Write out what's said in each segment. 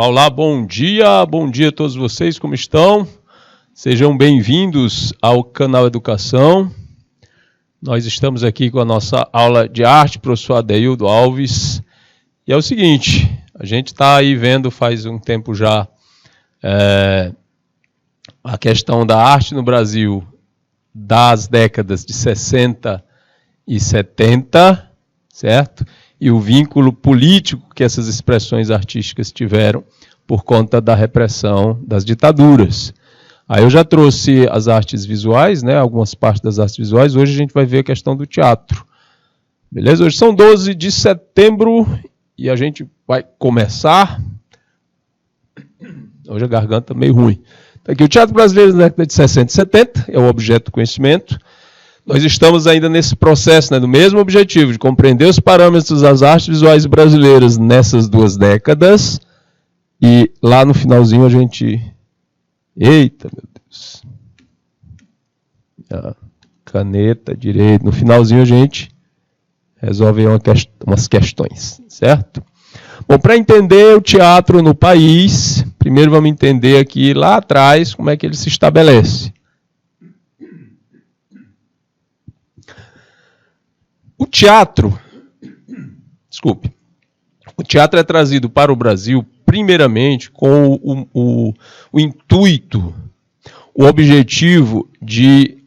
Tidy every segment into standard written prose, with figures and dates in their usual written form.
Olá, olá, bom dia a todos vocês, como estão? Sejam bem-vindos ao canal Educação. Nós estamos aqui com a nossa aula de arte, professor Adeildo Alves. E é o seguinte, a gente está aí vendo faz um tempo já a questão da arte no Brasil das décadas de 60 e 70, certo? E o vínculo político que essas expressões artísticas tiveram por conta da repressão das ditaduras. Aí eu já trouxe as artes visuais, né, algumas partes das artes visuais. Hoje a gente vai ver a questão do teatro. Beleza? Hoje são 12 de setembro e a gente vai começar. Hoje a garganta meio ruim. Então, aqui, o teatro brasileiro na década de 60 e 70 é o objeto do conhecimento. Nós estamos ainda nesse processo, né, do mesmo objetivo, de compreender os parâmetros das artes visuais brasileiras nessas duas décadas. E lá no finalzinho a gente... Eita, meu Deus. A caneta direita. No finalzinho a gente resolve umas questões, certo? Bom, para entender o teatro no país, primeiro vamos entender aqui lá atrás como é que ele se estabelece. O teatro é trazido para o Brasil primeiramente com o intuito, o objetivo de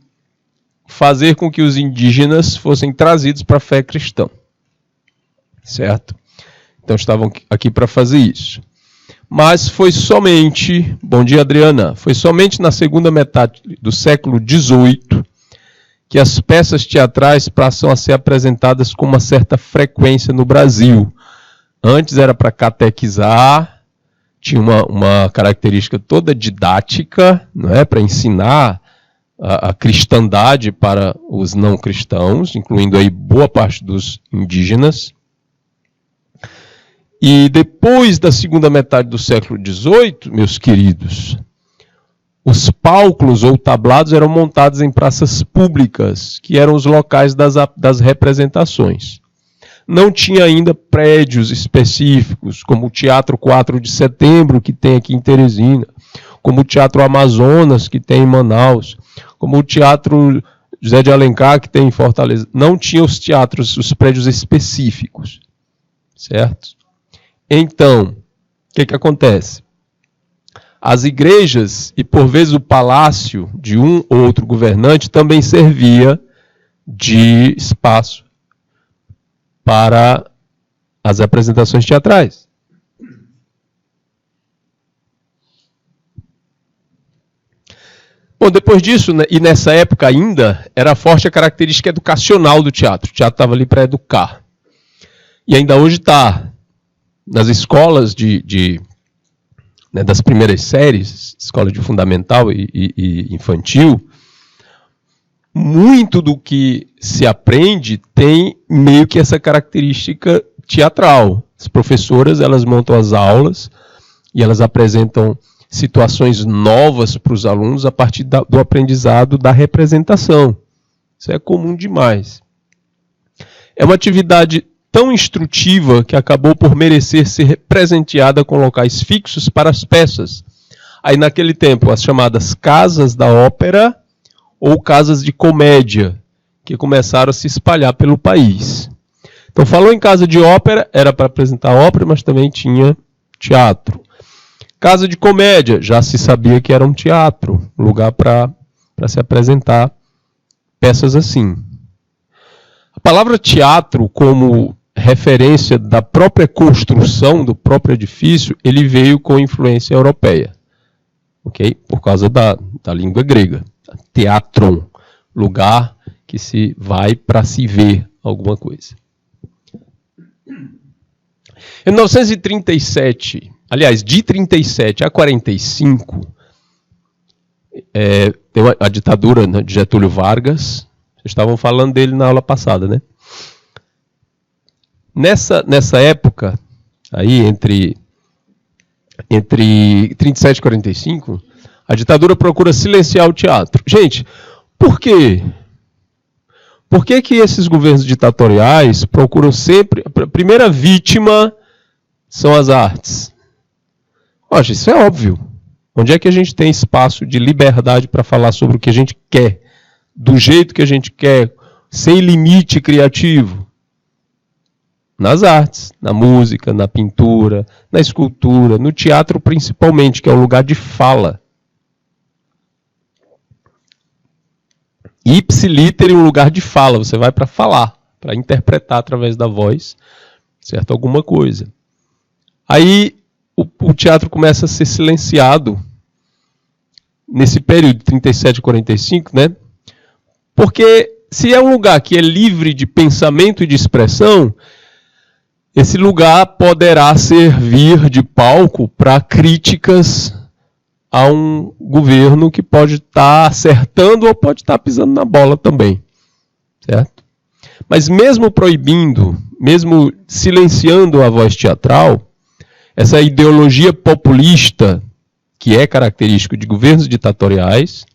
fazer com que os indígenas fossem trazidos para a fé cristã, certo? Então estavam aqui para fazer isso. Mas foi somente, bom dia Adriana, foi somente na segunda metade do século XVIII que as peças teatrais passam a ser apresentadas com uma certa frequência no Brasil. Antes era para catequizar, tinha uma característica toda didática, não é, para ensinar a cristandade para os não cristãos, incluindo aí boa parte dos indígenas. E depois da segunda metade do século XVIII, meus queridos, os palcos ou tablados eram montados em praças públicas, que eram os locais das representações. Não tinha ainda prédios específicos, como o Teatro 4 de Setembro, que tem aqui em Teresina, como o Teatro Amazonas, que tem em Manaus, como o Teatro José de Alencar, que tem em Fortaleza. Não tinha os teatros, os prédios específicos, certo? Então, o que acontece? As igrejas e, por vezes, o palácio de um ou outro governante também servia de espaço para as apresentações teatrais. Bom, depois disso, né, e nessa época ainda, era forte a característica educacional do teatro. O teatro estava ali para educar. E ainda hoje está nas escolas das primeiras séries, escola de fundamental e infantil, muito do que se aprende tem meio que essa característica teatral. As professoras, elas montam as aulas e elas apresentam situações novas para os alunos a partir do aprendizado da representação. Isso é comum demais. É uma atividade tão instrutiva que acabou por merecer ser presenteada com locais fixos para as peças. Aí naquele tempo, as chamadas casas da ópera ou casas de comédia, que começaram a se espalhar pelo país. Então falou em casa de ópera, era para apresentar ópera, mas também tinha teatro. Casa de comédia, já se sabia que era um teatro, um lugar para se apresentar peças assim. A palavra teatro, como referência da própria construção do próprio edifício, ele veio com influência europeia, ok? Por causa da língua grega. Teatron, lugar que se vai para se ver alguma coisa. Em 1937, aliás, de 37 a 45, tem a ditadura, né, de Getúlio Vargas. Vocês estavam falando dele na aula passada, né? Nessa época, aí entre 37 e 45, a ditadura procura silenciar o teatro. Gente, por quê? Por que esses governos ditatoriais procuram sempre... A primeira vítima são as artes. Poxa, isso é óbvio. Onde é que a gente tem espaço de liberdade para falar sobre o que a gente quer, do jeito que a gente quer, sem limite criativo? Nas artes, na música, na pintura, na escultura, no teatro principalmente, que é um lugar de fala. Ipsiliter é um lugar de fala, você vai para falar, para interpretar através da voz, certo? Alguma coisa. Aí o teatro começa a ser silenciado nesse período de 37 a 45, né? Porque se é um lugar que é livre de pensamento e de expressão, esse lugar poderá servir de palco para críticas a um governo que pode estar acertando ou pode estar pisando na bola também, certo? Mas mesmo proibindo, mesmo silenciando a voz teatral, essa ideologia populista, que é característico de governos ditatoriais,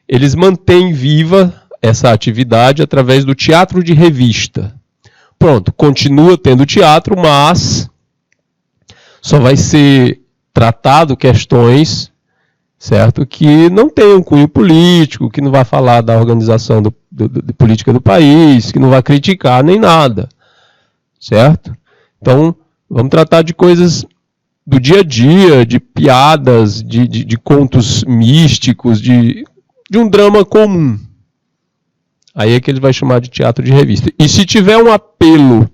eles mantêm viva essa atividade através do teatro de revista. Pronto, continua tendo teatro, mas só vai ser tratado questões, certo, que não tem um cunho político, que não vai falar da organização de política do país, que não vai criticar nem nada, certo? Então, vamos tratar de coisas do dia a dia, de piadas, de contos místicos, de um drama comum. Aí é que ele vai chamar de teatro de revista. E se tiver um apelo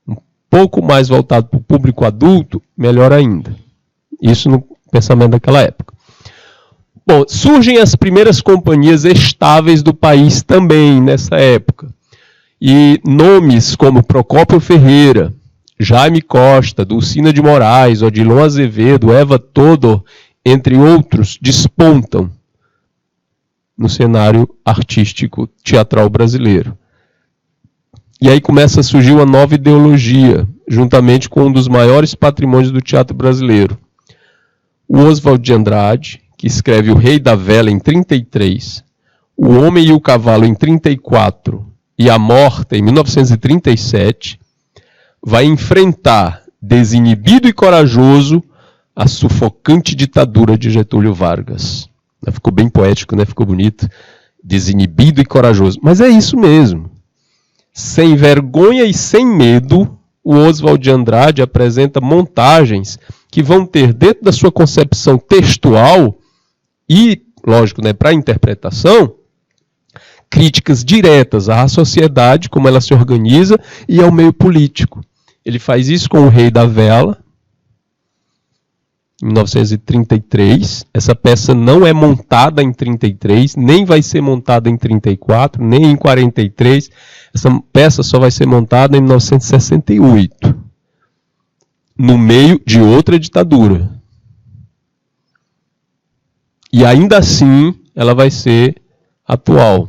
um pouco mais voltado para o público adulto, melhor ainda. Isso no pensamento daquela época. Bom, surgem as primeiras companhias estáveis do país também nessa época. E nomes como Procópio Ferreira, Jaime Costa, Dulcina de Moraes, Odilon Azevedo, Eva Todor, entre outros, despontam no cenário artístico teatral brasileiro. E aí começa a surgir uma nova ideologia, juntamente com um dos maiores patrimônios do teatro brasileiro. O Oswald de Andrade, que escreve O Rei da Vela em 33, O Homem e o Cavalo em 34 e A Morta em 1937, vai enfrentar, desinibido e corajoso, a sufocante ditadura de Getúlio Vargas. Ficou bem poético, né? Ficou bonito. Desinibido e corajoso. Mas é isso mesmo. Sem vergonha e sem medo, o Oswald de Andrade apresenta montagens que vão ter, dentro da sua concepção textual e, lógico, né, para a interpretação, críticas diretas à sociedade, como ela se organiza, e ao meio político. Ele faz isso com O Rei da Vela, em 1933. Essa peça não é montada em 33, nem vai ser montada em 34, nem em 43. Essa peça só vai ser montada em 1968, no meio de outra ditadura. E ainda assim, ela vai ser atual,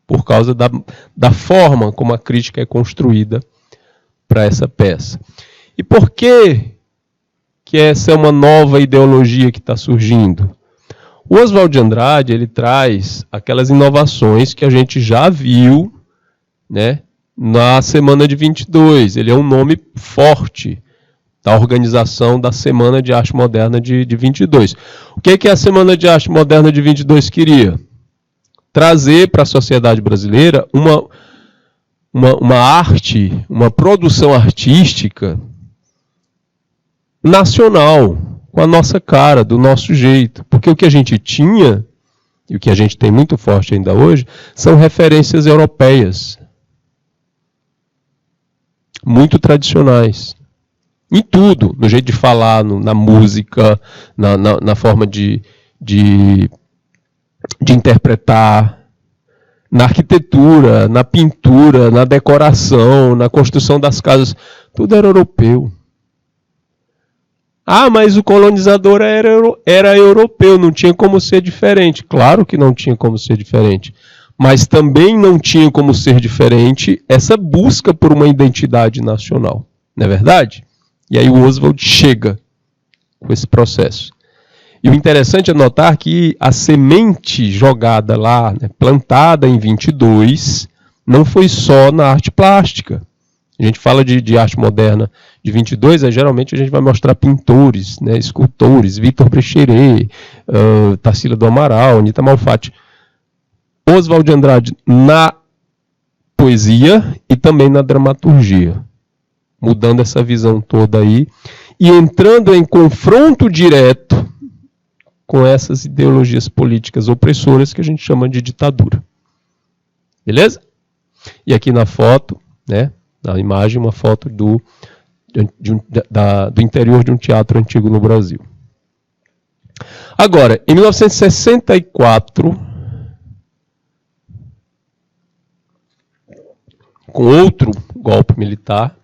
por causa da forma como a crítica é construída para essa peça. E por que essa é uma nova ideologia que está surgindo? O Oswald de Andrade, ele traz aquelas inovações que a gente já viu, né, na Semana de 22. Ele é um nome forte da organização da Semana de Arte Moderna de 22. O que a Semana de Arte Moderna de 22 queria? Trazer para a sociedade brasileira uma arte, uma produção artística nacional, com a nossa cara, do nosso jeito. Porque o que a gente tinha, e o que a gente tem muito forte ainda hoje, são referências europeias. Muito tradicionais. Em tudo, no jeito de falar, na música, na forma de interpretar, na arquitetura, na pintura, na decoração, na construção das casas. Tudo era europeu. Ah, mas o colonizador era europeu, não tinha como ser diferente. Claro que não tinha como ser diferente. Mas também não tinha como ser diferente essa busca por uma identidade nacional. Não é verdade? E aí o Oswald chega com esse processo. E o interessante é notar que a semente jogada lá, né, plantada em 22, não foi só na arte plástica. A gente fala de arte moderna de 22, geralmente a gente vai mostrar pintores, né, escultores, Vitor Brecheret, Tarsila do Amaral, Anita Malfatti. Oswald de Andrade na poesia e também na dramaturgia, mudando essa visão toda aí e entrando em confronto direto com essas ideologias políticas opressoras que a gente chama de ditadura. Beleza? E aqui na foto, né, na imagem, uma foto do interior de um teatro antigo no Brasil. Agora, em 1964, com outro golpe militar,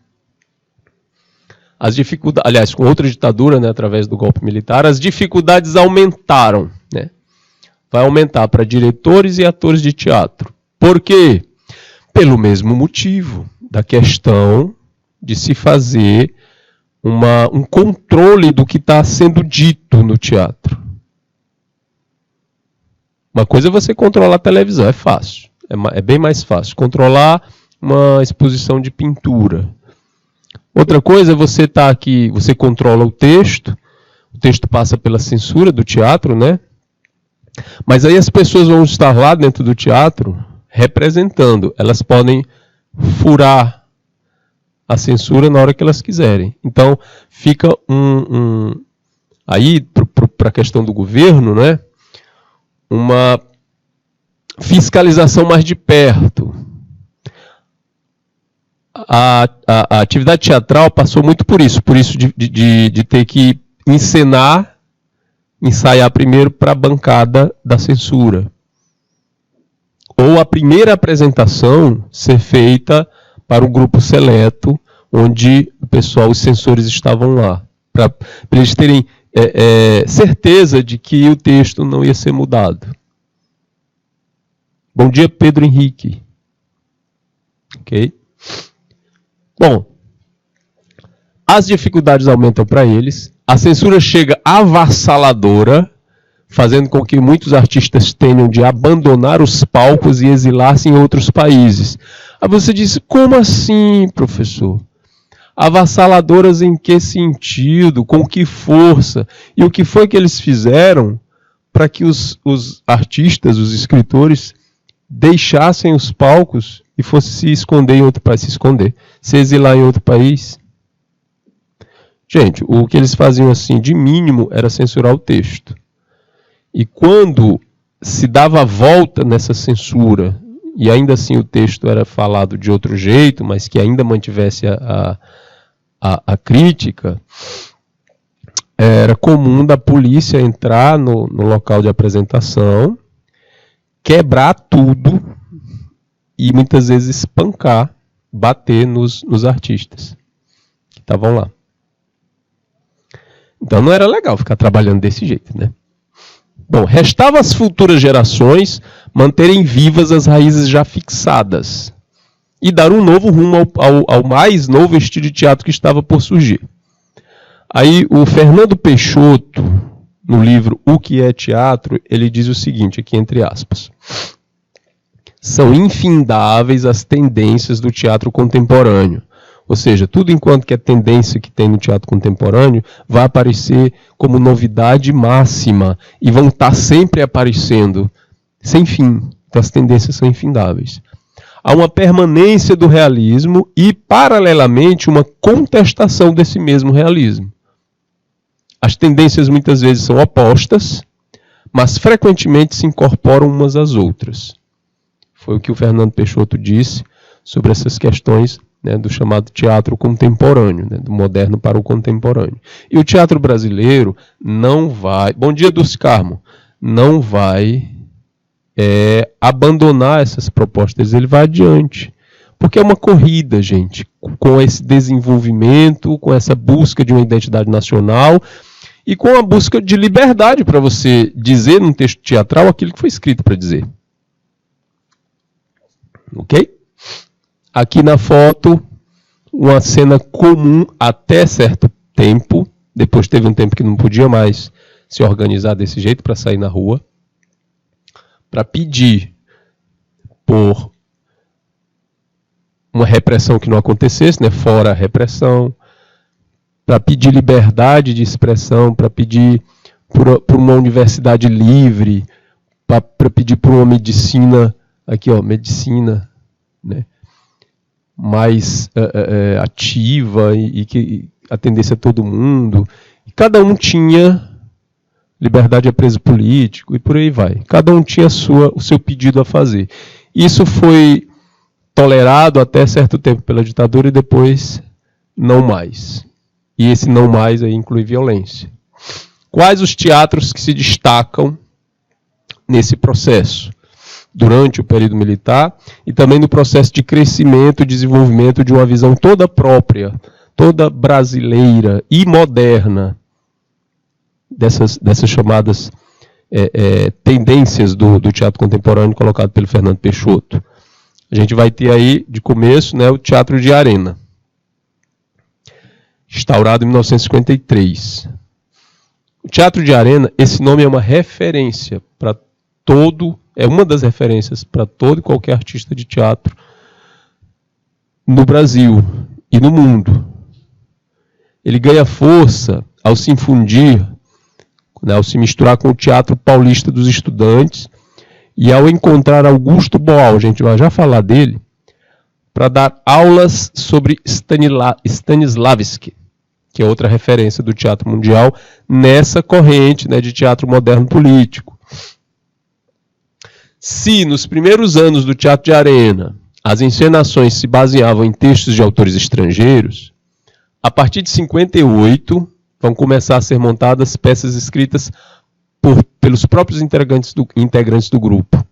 as dificuldades, aliás, com outra ditadura, né, através do golpe militar, as dificuldades aumentaram, né? Vai aumentar para diretores e atores de teatro. Por quê? Pelo mesmo motivo da questão de se fazer um controle do que está sendo dito no teatro. Uma coisa é você controlar a televisão, é fácil, é bem mais fácil. Controlar uma exposição de pintura. Outra coisa é você estar aqui, você controla o texto passa pela censura do teatro, né? Mas aí as pessoas vão estar lá dentro do teatro representando. Elas podem furar a censura na hora que elas quiserem. Então, fica aí, para a questão do governo, né? Uma fiscalização mais de perto. A atividade teatral passou muito por isso de ter que ensaiar primeiro para a bancada da censura. Ou a primeira apresentação ser feita para um grupo seleto, onde os censores estavam lá, para eles terem certeza de que o texto não ia ser mudado. Bom dia, Pedro Henrique. Ok? Bom, as dificuldades aumentam para eles, a censura chega avassaladora, fazendo com que muitos artistas tenham de abandonar os palcos e exilar-se em outros países. Aí você diz, como assim, professor? Avassaladoras em que sentido? Com que força? E o que foi que eles fizeram para que os artistas, os escritores, deixassem os palcos e fossem se esconder em outro país, se exilar em outro país? Gente, o que eles faziam assim, de mínimo, era censurar o texto. E quando se dava a volta nessa censura, e ainda assim o texto era falado de outro jeito, mas que ainda mantivesse a crítica, era comum da polícia entrar no local de apresentação, quebrar tudo e muitas vezes espancar, bater nos artistas que estavam lá. Então não era legal ficar trabalhando desse jeito, né? Bom, restava às futuras gerações manterem vivas as raízes já fixadas e dar um novo rumo ao mais novo estilo de teatro que estava por surgir. Aí o Fernando Peixoto, no livro O que é Teatro, ele diz o seguinte, aqui entre aspas: são infindáveis as tendências do teatro contemporâneo. Ou seja, tudo enquanto que a tendência que tem no teatro contemporâneo vai aparecer como novidade máxima e vão estar sempre aparecendo, sem fim. Então as tendências são infindáveis. Há uma permanência do realismo e, paralelamente, uma contestação desse mesmo realismo. As tendências muitas vezes são opostas, mas frequentemente se incorporam umas às outras. Foi o que o Fernando Peixoto disse sobre essas questões, né, do chamado teatro contemporâneo, né, do moderno para o contemporâneo. E o teatro brasileiro não vai... Bom dia, Dulce Carmo. Não vai abandonar essas propostas, ele vai adiante. Porque é uma corrida, gente, com esse desenvolvimento, com essa busca de uma identidade nacional e com a busca de liberdade para você dizer num texto teatral aquilo que foi escrito para dizer. Ok? Aqui na foto, uma cena comum até certo tempo. Depois teve um tempo que não podia mais se organizar desse jeito para sair na rua. Para pedir por uma repressão que não acontecesse, né? Fora a repressão. para pedir liberdade de expressão, para pedir por uma universidade livre, para pedir por uma medicina, aqui ó, medicina, né, mais ativa e que atendesse a todo mundo. E cada um tinha liberdade de preso político e por aí vai. Cada um tinha o seu pedido a fazer. Isso foi tolerado até certo tempo pela ditadura e depois não mais. E esse não mais aí inclui violência. Quais os teatros que se destacam nesse processo? Durante o período militar e também no processo de crescimento e desenvolvimento de uma visão toda própria, toda brasileira e moderna dessas chamadas tendências do teatro contemporâneo colocado pelo Fernando Peixoto. A gente vai ter aí, de começo, né, o Teatro de Arena, instaurado em 1953. O Teatro de Arena, esse nome é uma referência para é uma das referências para todo e qualquer artista de teatro no Brasil e no mundo. Ele ganha força ao se infundir, né, ao se misturar com o Teatro Paulista dos Estudantes e ao encontrar Augusto Boal, a gente vai já falar dele, para dar aulas sobre Stanislavski, que é outra referência do teatro mundial, nessa corrente, né, de teatro moderno político. Se nos primeiros anos do Teatro de Arena as encenações se baseavam em textos de autores estrangeiros, a partir de 58 vão começar a ser montadas peças escritas pelos próprios integrantes do grupo.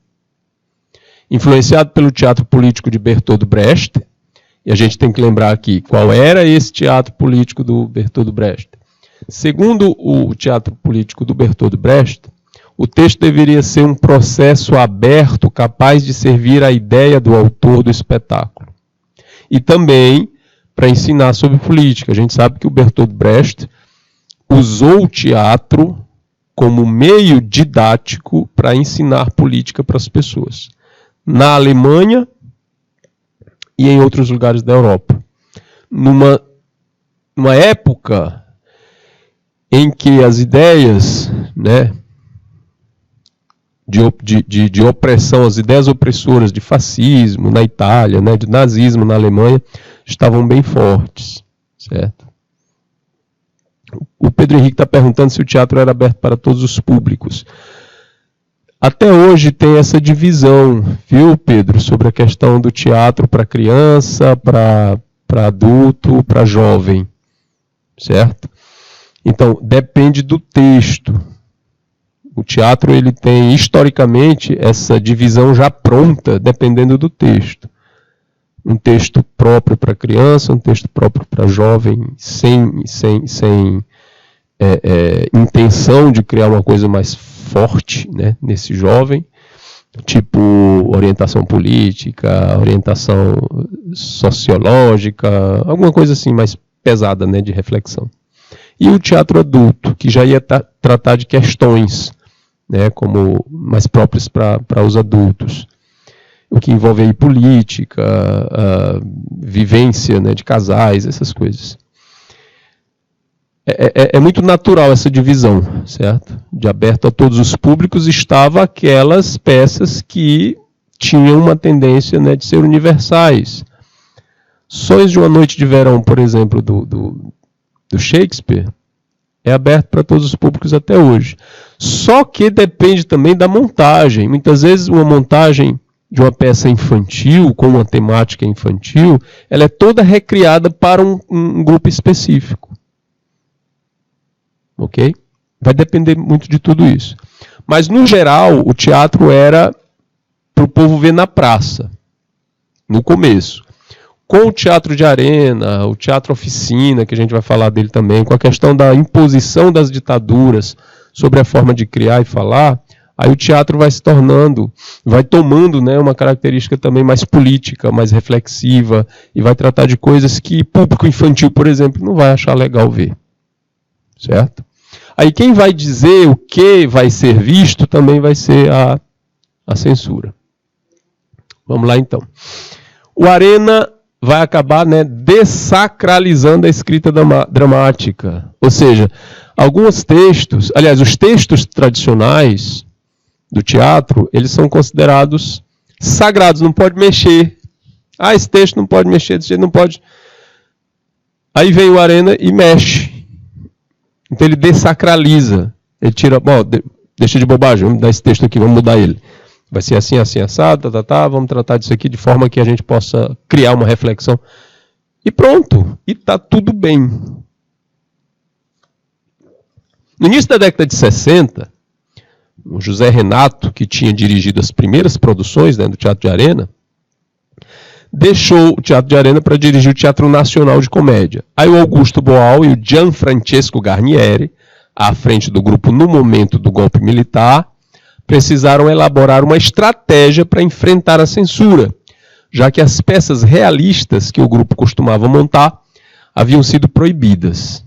Influenciado pelo teatro político de Bertolt Brecht, e a gente tem que lembrar aqui qual era esse teatro político do Bertolt Brecht. Segundo o teatro político do Bertolt Brecht, o texto deveria ser um processo aberto capaz de servir à ideia do autor do espetáculo. E também para ensinar sobre política. A gente sabe que o Bertolt Brecht usou o teatro como meio didático para ensinar política para as pessoas. Na Alemanha e em outros lugares da Europa. Numa época em que as ideias, né, de opressão, as ideias opressoras de fascismo na Itália, né, de nazismo na Alemanha, estavam bem fortes, certo? O Pedro Henrique está perguntando se o teatro era aberto para todos os públicos. Até hoje tem essa divisão, viu, Pedro, sobre a questão do teatro para criança, para adulto, para jovem, certo? Então, depende do texto. O teatro ele tem, historicamente, essa divisão já pronta, dependendo do texto. Um texto próprio para criança, um texto próprio para jovem, sem intenção de criar uma coisa mais forte, né, nesse jovem, tipo orientação política, orientação sociológica, alguma coisa assim mais pesada, né, de reflexão. E o teatro adulto, que já ia tratar de questões, né, como mais próprias para os adultos, o que envolve aí política, vivência, né, de casais, essas coisas. É muito natural essa divisão, certo? De aberto a todos os públicos, estava aquelas peças que tinham uma tendência, né, de ser universais. Sonhos de uma Noite de Verão, por exemplo, do Shakespeare, é aberto para todos os públicos até hoje. Só que depende também da montagem. Muitas vezes uma montagem de uma peça infantil, com uma temática infantil, ela é toda recriada para um grupo específico. Ok? Vai depender muito de tudo isso. Mas, no geral, o teatro era para o povo ver na praça, no começo. Com o Teatro de Arena, o Teatro Oficina, que a gente vai falar dele também, com a questão da imposição das ditaduras sobre a forma de criar e falar, aí o teatro vai se tornando, vai tomando, né, uma característica também mais política, mais reflexiva, e vai tratar de coisas que público infantil, por exemplo, não vai achar legal ver. Certo? Aí quem vai dizer o que vai ser visto também vai ser a censura. Vamos lá então. O Arena vai acabar, né, dessacralizando a escrita dramática. Ou seja, alguns textos, aliás, os textos tradicionais do teatro, eles são considerados sagrados, não pode mexer. Ah, esse texto não pode mexer, esse jeito não pode. Aí vem o Arena e mexe. Então ele dessacraliza. Ele tira, deixa de bobagem, vamos dar esse texto aqui, vamos mudar ele. Vai ser assim, assim, assado, vamos tratar disso aqui de forma que a gente possa criar uma reflexão. E pronto, e está tudo bem. No início da década de 60, o José Renato, que tinha dirigido as primeiras produções, né, do Teatro de Arena, deixou o Teatro de Arena para dirigir o Teatro Nacional de Comédia. Aí o Augusto Boal e o Gianfrancesco Garnieri, à frente do grupo no momento do golpe militar, precisaram elaborar uma estratégia para enfrentar a censura, já que as peças realistas que o grupo costumava montar haviam sido proibidas.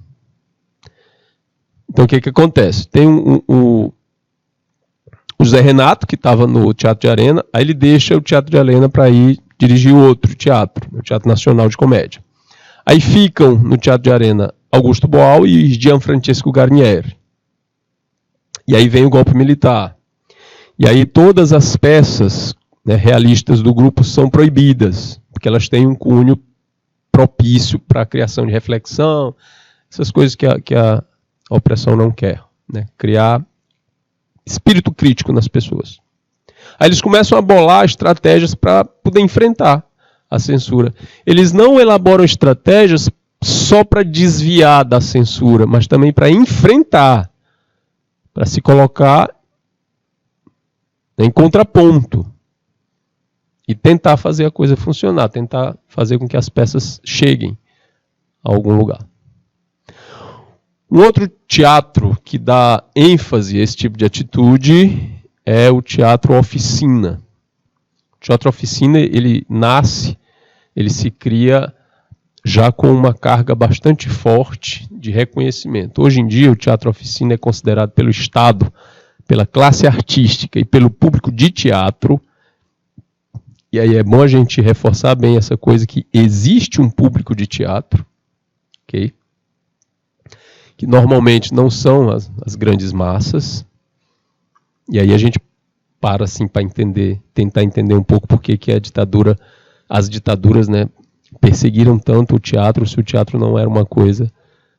Então o que acontece? Tem o José Renato, que estava no Teatro de Arena, aí ele deixa o Teatro de Arena para ir dirigir outro teatro, o Teatro Nacional de Comédia. Aí ficam no Teatro de Arena Augusto Boal e Gianfrancesco Garnieri. E aí vem o golpe militar. E aí todas as peças, né, realistas do grupo são proibidas, porque elas têm um cunho propício para a criação de reflexão, essas coisas que a opressão não quer, né? Criar espírito crítico nas pessoas. Aí eles começam a bolar estratégias para poder enfrentar a censura. Eles não elaboram estratégias só para desviar da censura, mas também para enfrentar, para se colocar em contraponto e tentar fazer a coisa funcionar, tentar fazer com que as peças cheguem a algum lugar. Um outro teatro que dá ênfase a esse tipo de atitude é o teatro oficina. O teatro oficina, ele nasce, ele se cria já com uma carga bastante forte de reconhecimento. Hoje em dia, o teatro oficina é considerado pelo Estado, pela classe artística e pelo público de teatro, e aí é bom a gente reforçar bem essa coisa que existe um público de teatro, ok? Que normalmente não são as grandes massas, e aí a gente para assim para entender, tentar entender um pouco por que a ditadura, as ditaduras, né, perseguiram tanto o teatro, se o teatro não era uma coisa,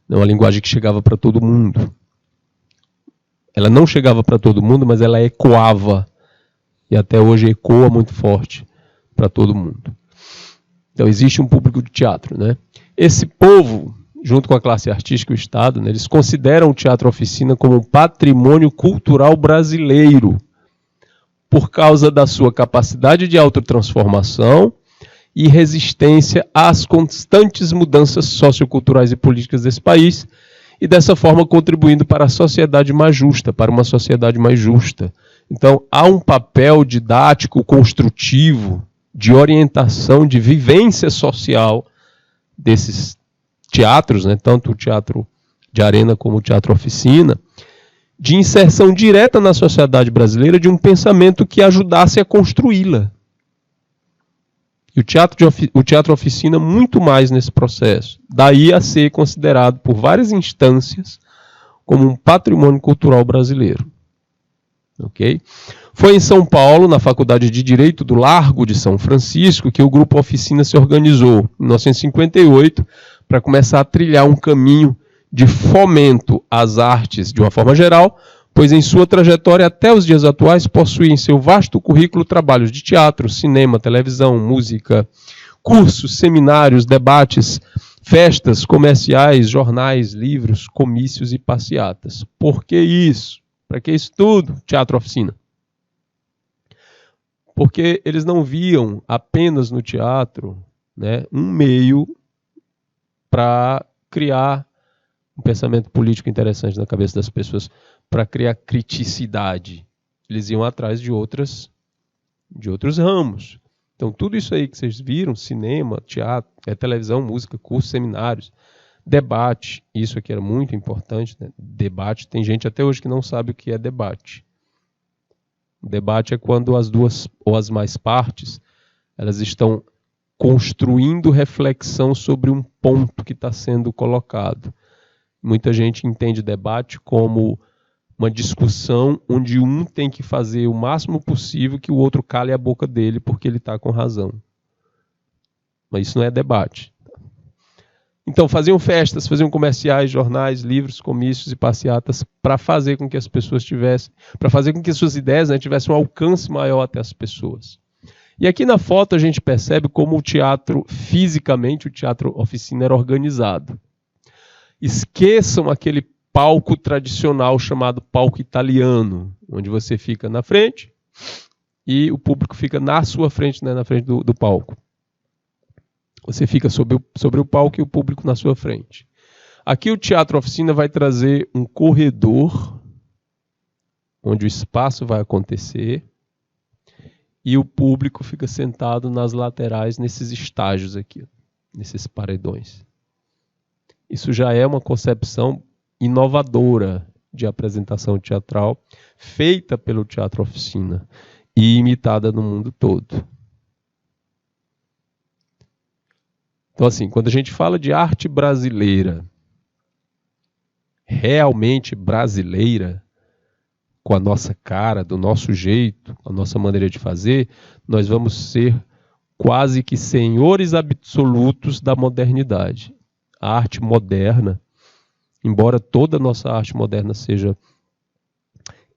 não uma linguagem que chegava para todo mundo. Ela não chegava para todo mundo, mas ela ecoava, e até hoje ecoa muito forte para todo mundo. Então existe um público de teatro, né? Esse povo, junto com a classe artística e o Estado, né, eles consideram o teatro oficina como um patrimônio cultural brasileiro, por causa da sua capacidade de autotransformação e resistência às constantes mudanças socioculturais e políticas desse país, e dessa forma contribuindo para a sociedade mais justa, para uma sociedade mais justa. Então, há um papel didático, construtivo, de orientação, de vivência social desses teatros, né, tanto o teatro de arena como o teatro oficina, de inserção direta na sociedade brasileira de um pensamento que ajudasse a construí-la. E o teatro oficina muito mais nesse processo. Daí a ser considerado por várias instâncias como um patrimônio cultural brasileiro. Okay? Foi em São Paulo, na Faculdade de Direito do Largo de São Francisco, que o Grupo Oficina se organizou, em 1958, para começar a trilhar um caminho de fomento às artes de uma forma geral, pois em sua trajetória até os dias atuais possui em seu vasto currículo trabalhos de teatro, cinema, televisão, música, cursos, seminários, debates, festas, comerciais, jornais, livros, comícios e passeatas. Por que isso? Para que isso tudo? Teatro oficina. Porque eles não viam apenas no teatro, né, um meio para criar um pensamento político interessante na cabeça das pessoas, para criar criticidade. Eles iam atrás de outros ramos. Então, tudo isso aí que vocês viram, cinema, teatro, televisão, música, cursos, seminários, debate, isso aqui era muito importante, né? Debate, tem gente até hoje que não sabe o que é debate. O debate é quando as duas ou as mais partes, elas estão construindo reflexão sobre um ponto que está sendo colocado. Muita gente entende debate como uma discussão onde um tem que fazer o máximo possível que o outro cale a boca dele porque ele está com razão. Mas isso não é debate. Então faziam festas, faziam comerciais, jornais, livros, comícios e passeatas para fazer com que as pessoas tivessem, para fazer com que as suas ideias, né, tivessem um alcance maior até as pessoas. E aqui na foto a gente percebe como o teatro, fisicamente, o teatro oficina era organizado. Esqueçam aquele palco tradicional chamado palco italiano, onde você fica na frente e o público fica na sua frente, né, na frente do palco. Você fica sobre o palco e o público na sua frente. Aqui o teatro oficina vai trazer um corredor onde o espaço vai acontecer e o público fica sentado nas laterais, nesses estágios aqui, nesses paredões. Isso já é uma concepção inovadora de apresentação teatral, feita pelo Teatro Oficina e imitada no mundo todo. Então, assim, quando a gente fala de arte brasileira, realmente brasileira, com a nossa cara, do nosso jeito, a nossa maneira de fazer, nós vamos ser quase que senhores absolutos da modernidade. A arte moderna, embora toda a nossa arte moderna seja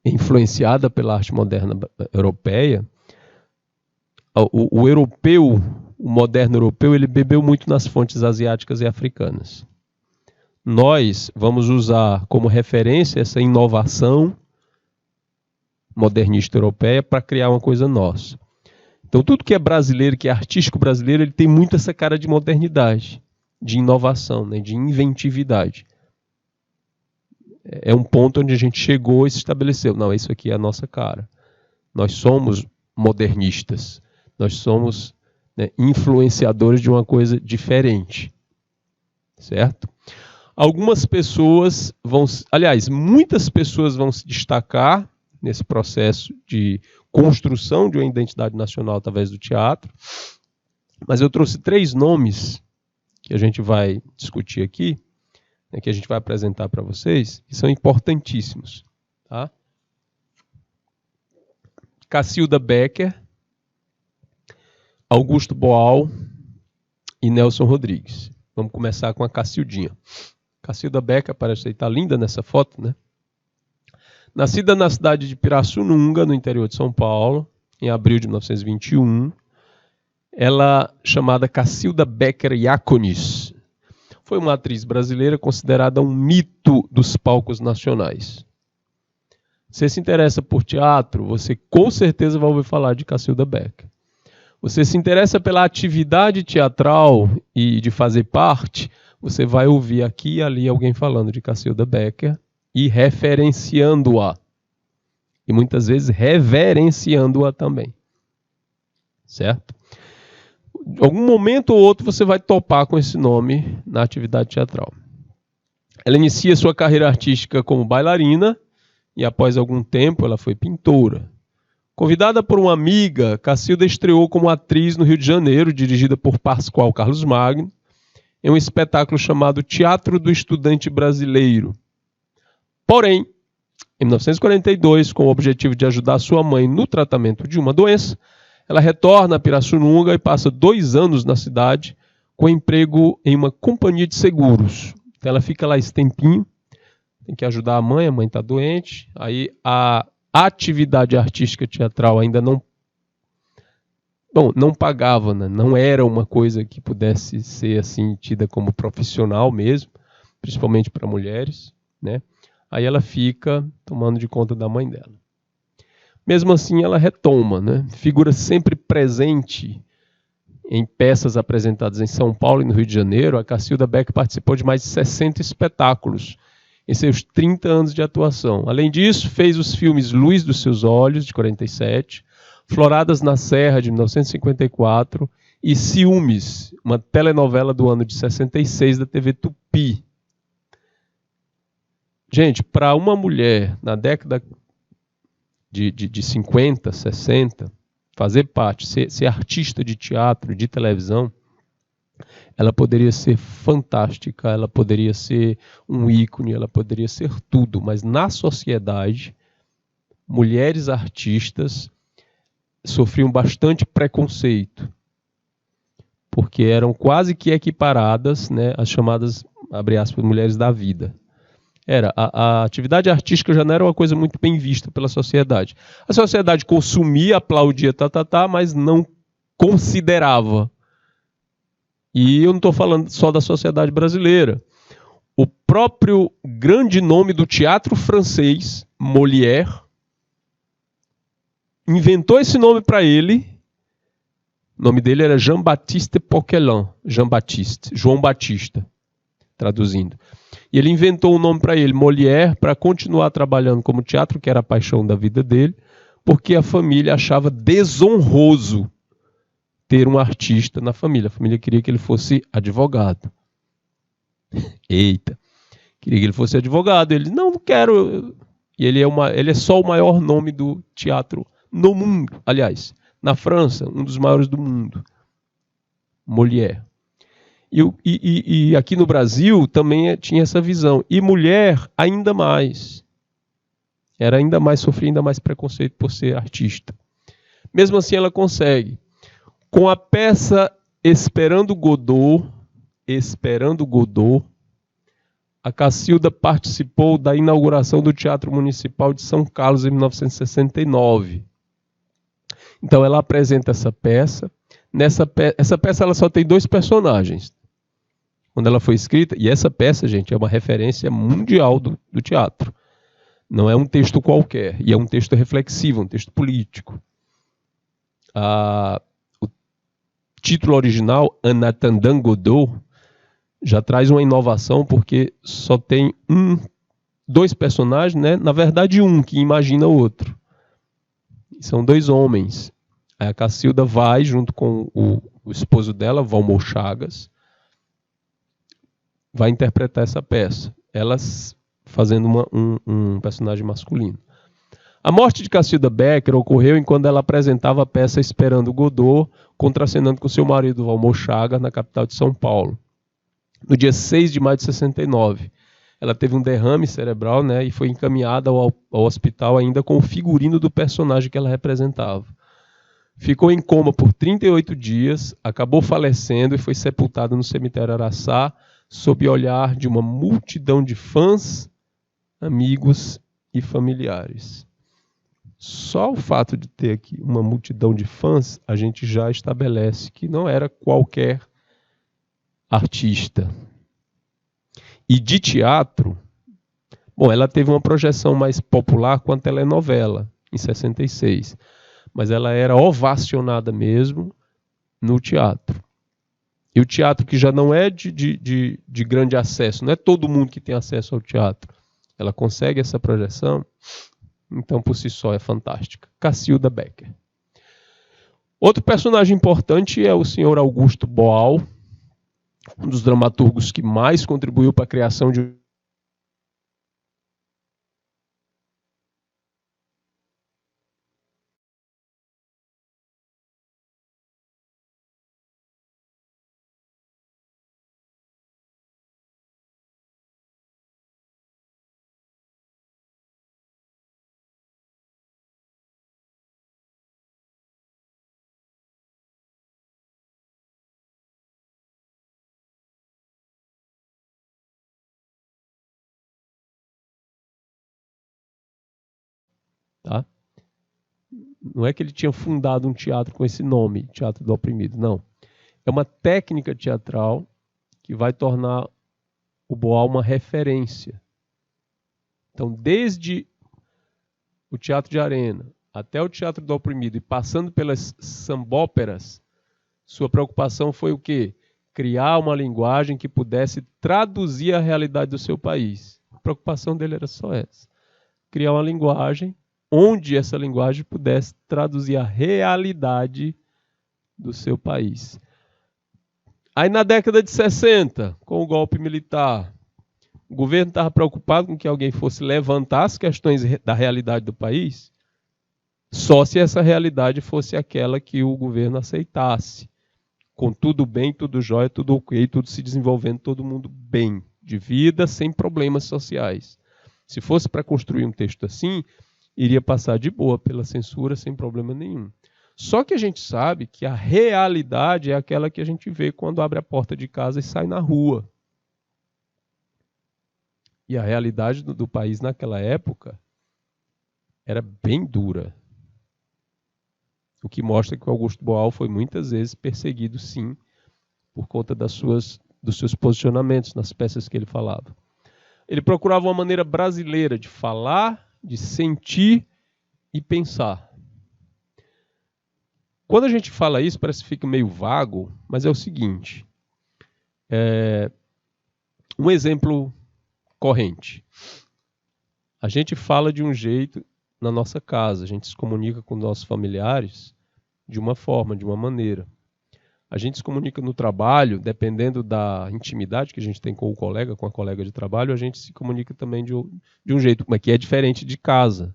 influenciada pela arte moderna europeia, o europeu, o moderno europeu, ele bebeu muito nas fontes asiáticas e africanas. Nós vamos usar como referência essa inovação modernista europeia para criar uma coisa nossa. Então tudo que é brasileiro, que é artístico brasileiro, ele tem muito essa cara de modernidade, de inovação, né, de inventividade. É um ponto onde a gente chegou e se estabeleceu. Não, isso aqui é a nossa cara. Nós somos modernistas. Nós somos, né, influenciadores de uma coisa diferente. Certo? Algumas pessoas vão... Aliás, muitas pessoas vão se destacar nesse processo de construção de uma identidade nacional através do teatro. Mas eu trouxe 3 nomes que a gente vai discutir aqui, né, que a gente vai apresentar para vocês, que são importantíssimos. Tá? Cacilda Becker, Augusto Boal e Nelson Rodrigues. Vamos começar com a Cacildinha. Cacilda Becker, parece que está linda nessa foto, né? Nascida na cidade de Pirassununga, no interior de São Paulo, em abril de 1921, ela, chamada Cacilda Becker Iaconis, foi uma atriz brasileira considerada um mito dos palcos nacionais. Você se interessa por teatro, você com certeza vai ouvir falar de Cacilda Becker. Você se interessa pela atividade teatral e de fazer parte, você vai ouvir aqui e ali alguém falando de Cacilda Becker e referenciando-a. E muitas vezes reverenciando-a também. Certo? Em algum momento ou outro você vai topar com esse nome na atividade teatral. Ela inicia sua carreira artística como bailarina e após algum tempo ela foi pintora. Convidada por uma amiga, Cacilda estreou como atriz no Rio de Janeiro, dirigida por Pascoal Carlos Magno, em um espetáculo chamado Teatro do Estudante Brasileiro. Porém, em 1942, com o objetivo de ajudar sua mãe no tratamento de uma doença, ela retorna a Pirassununga e passa 2 anos na cidade com emprego em uma companhia de seguros. Então ela fica lá esse tempinho, tem que ajudar a mãe está doente, aí a atividade artística teatral ainda não pagava, né? Não era uma coisa que pudesse ser assim tida como profissional mesmo, principalmente para mulheres, né? Aí ela fica tomando de conta da mãe dela. Mesmo assim ela retoma, né? Figura sempre presente em peças apresentadas em São Paulo e no Rio de Janeiro. A Cacilda Becker participou de mais de 60 espetáculos em seus 30 anos de atuação. Além disso, fez os filmes Luz dos Seus Olhos, de 47, Floradas na Serra, de 1954, e Ciúmes, uma telenovela do ano de 66 da TV Tupi. Gente, para uma mulher na década de 50, 60, fazer parte, ser artista de teatro, de televisão, ela poderia ser fantástica, ela poderia ser um ícone, ela poderia ser tudo, mas na sociedade, mulheres artistas sofriam bastante preconceito, porque eram quase que equiparadas, né, as chamadas, abre aspas, mulheres da vida. A atividade artística já não era uma coisa muito bem vista pela sociedade. A sociedade consumia, aplaudia, mas não considerava. E eu não estou falando só da sociedade brasileira. O próprio grande nome do teatro francês, Molière, inventou esse nome para ele. O nome dele era Jean-Baptiste Poquelin, João Batista, traduzindo. E ele inventou um nome para ele, Molière, para continuar trabalhando como teatro, que era a paixão da vida dele, porque a família achava desonroso ter um artista na família. A família queria que ele fosse advogado. Eita! Queria que ele fosse advogado. Ele, não quero. E ele é só o maior nome do teatro no mundo. Aliás, na França, um dos maiores do mundo. Molière. E aqui no Brasil também tinha essa visão. E mulher, ainda mais. Sofria ainda mais preconceito por ser artista. Mesmo assim, ela consegue. Com a peça Esperando Godot, a Cacilda participou da inauguração do Teatro Municipal de São Carlos em 1969. Então ela apresenta essa peça. Essa peça ela só tem 2 personagens. Quando ela foi escrita, e essa peça, gente, é uma referência mundial do teatro. Não é um texto qualquer, e é um texto reflexivo, um texto político. O título original, En attendant Godot, já traz uma inovação, porque só tem 2 personagens, né? Na verdade, um que imagina o outro. São 2 homens. Aí a Cacilda vai, junto com o esposo dela, Valmor Chagas, vai interpretar essa peça. Elas fazendo um personagem masculino. A morte de Cacilda Becker ocorreu enquanto ela apresentava a peça Esperando Godot, contracenando com seu marido Valmor Chagas, na capital de São Paulo. No dia 6 de maio de 69. Ela teve um derrame cerebral, né, e foi encaminhada ao hospital ainda com o figurino do personagem que ela representava. Ficou em coma por 38 dias, acabou falecendo e foi sepultada no cemitério Araçá, sob o olhar de uma multidão de fãs, amigos e familiares. Só o fato de ter aqui uma multidão de fãs, a gente já estabelece que não era qualquer artista. E de teatro, bom, ela teve uma projeção mais popular com a telenovela, em 66. Mas ela era ovacionada mesmo no teatro. E o teatro que já não é de grande acesso, não é todo mundo que tem acesso ao teatro. Ela consegue essa projeção, então por si só é fantástica. Cacilda Becker. Outro personagem importante é o senhor Augusto Boal, um dos dramaturgos que mais contribuiu para a criação de tá? Não é que ele tinha fundado um teatro com esse nome, Teatro do Oprimido, não. É uma técnica teatral que vai tornar o Boal uma referência. Então, desde o Teatro de Arena até o Teatro do Oprimido e passando pelas sambóperas, sua preocupação foi o quê? Criar uma linguagem que pudesse traduzir a realidade do seu país. A preocupação dele era só essa. Criar uma linguagem onde essa linguagem pudesse traduzir a realidade do seu país. Aí na década de 60, com o golpe militar, o governo estava preocupado com que alguém fosse levantar as questões da realidade do país. Só se essa realidade fosse aquela que o governo aceitasse, com tudo bem, tudo jóia, tudo ok, tudo se desenvolvendo, todo mundo bem, de vida, sem problemas sociais. Se fosse para construir um texto assim, iria passar de boa pela censura sem problema nenhum. Só que a gente sabe que a realidade é aquela que a gente vê quando abre a porta de casa e sai na rua. E a realidade do país naquela época era bem dura. O que mostra que o Augusto Boal foi muitas vezes perseguido, sim, por conta dos seus posicionamentos nas peças que ele falava. Ele procurava uma maneira brasileira de falar, de sentir e pensar. Quando a gente fala isso, parece que fica meio vago, mas é o seguinte. Um exemplo corrente. A gente fala de um jeito na nossa casa, a gente se comunica com nossos familiares de uma forma, de uma maneira. A gente se comunica no trabalho, dependendo da intimidade que a gente tem com o colega, com a colega de trabalho, a gente se comunica também de um jeito, mas que é diferente de casa.